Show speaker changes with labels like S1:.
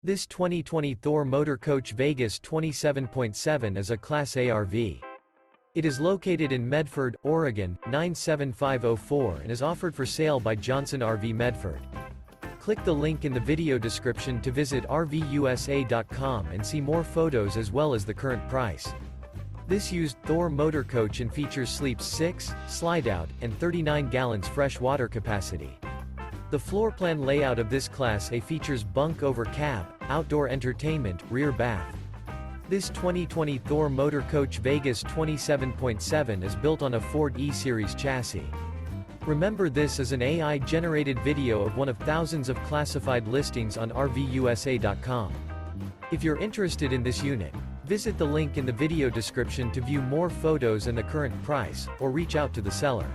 S1: This 2020 Thor Motor Coach Vegas 27.7 is a Class A RV. It is located in Medford, Oregon, 97504 and is offered for sale by Johnson RV Medford. Click the link in the video description to visit RVUSA.com and see more photos as well as the current price. This used Thor Motor Coach and features sleeps 6, Slideout, and 39 gallons fresh water capacity. The floor plan layout of this Class A features Bunk Over Cab, outdoor entertainment, rear bath. This 2020 Thor Motor Coach Vegas 27.7 is built on a Ford E-Series chassis. Remember, this is an AI-generated video of one of thousands of classified listings on RVUSA.com. If you're interested in this unit, visit the link in the video description to view more photos and the current price, or reach out to the seller.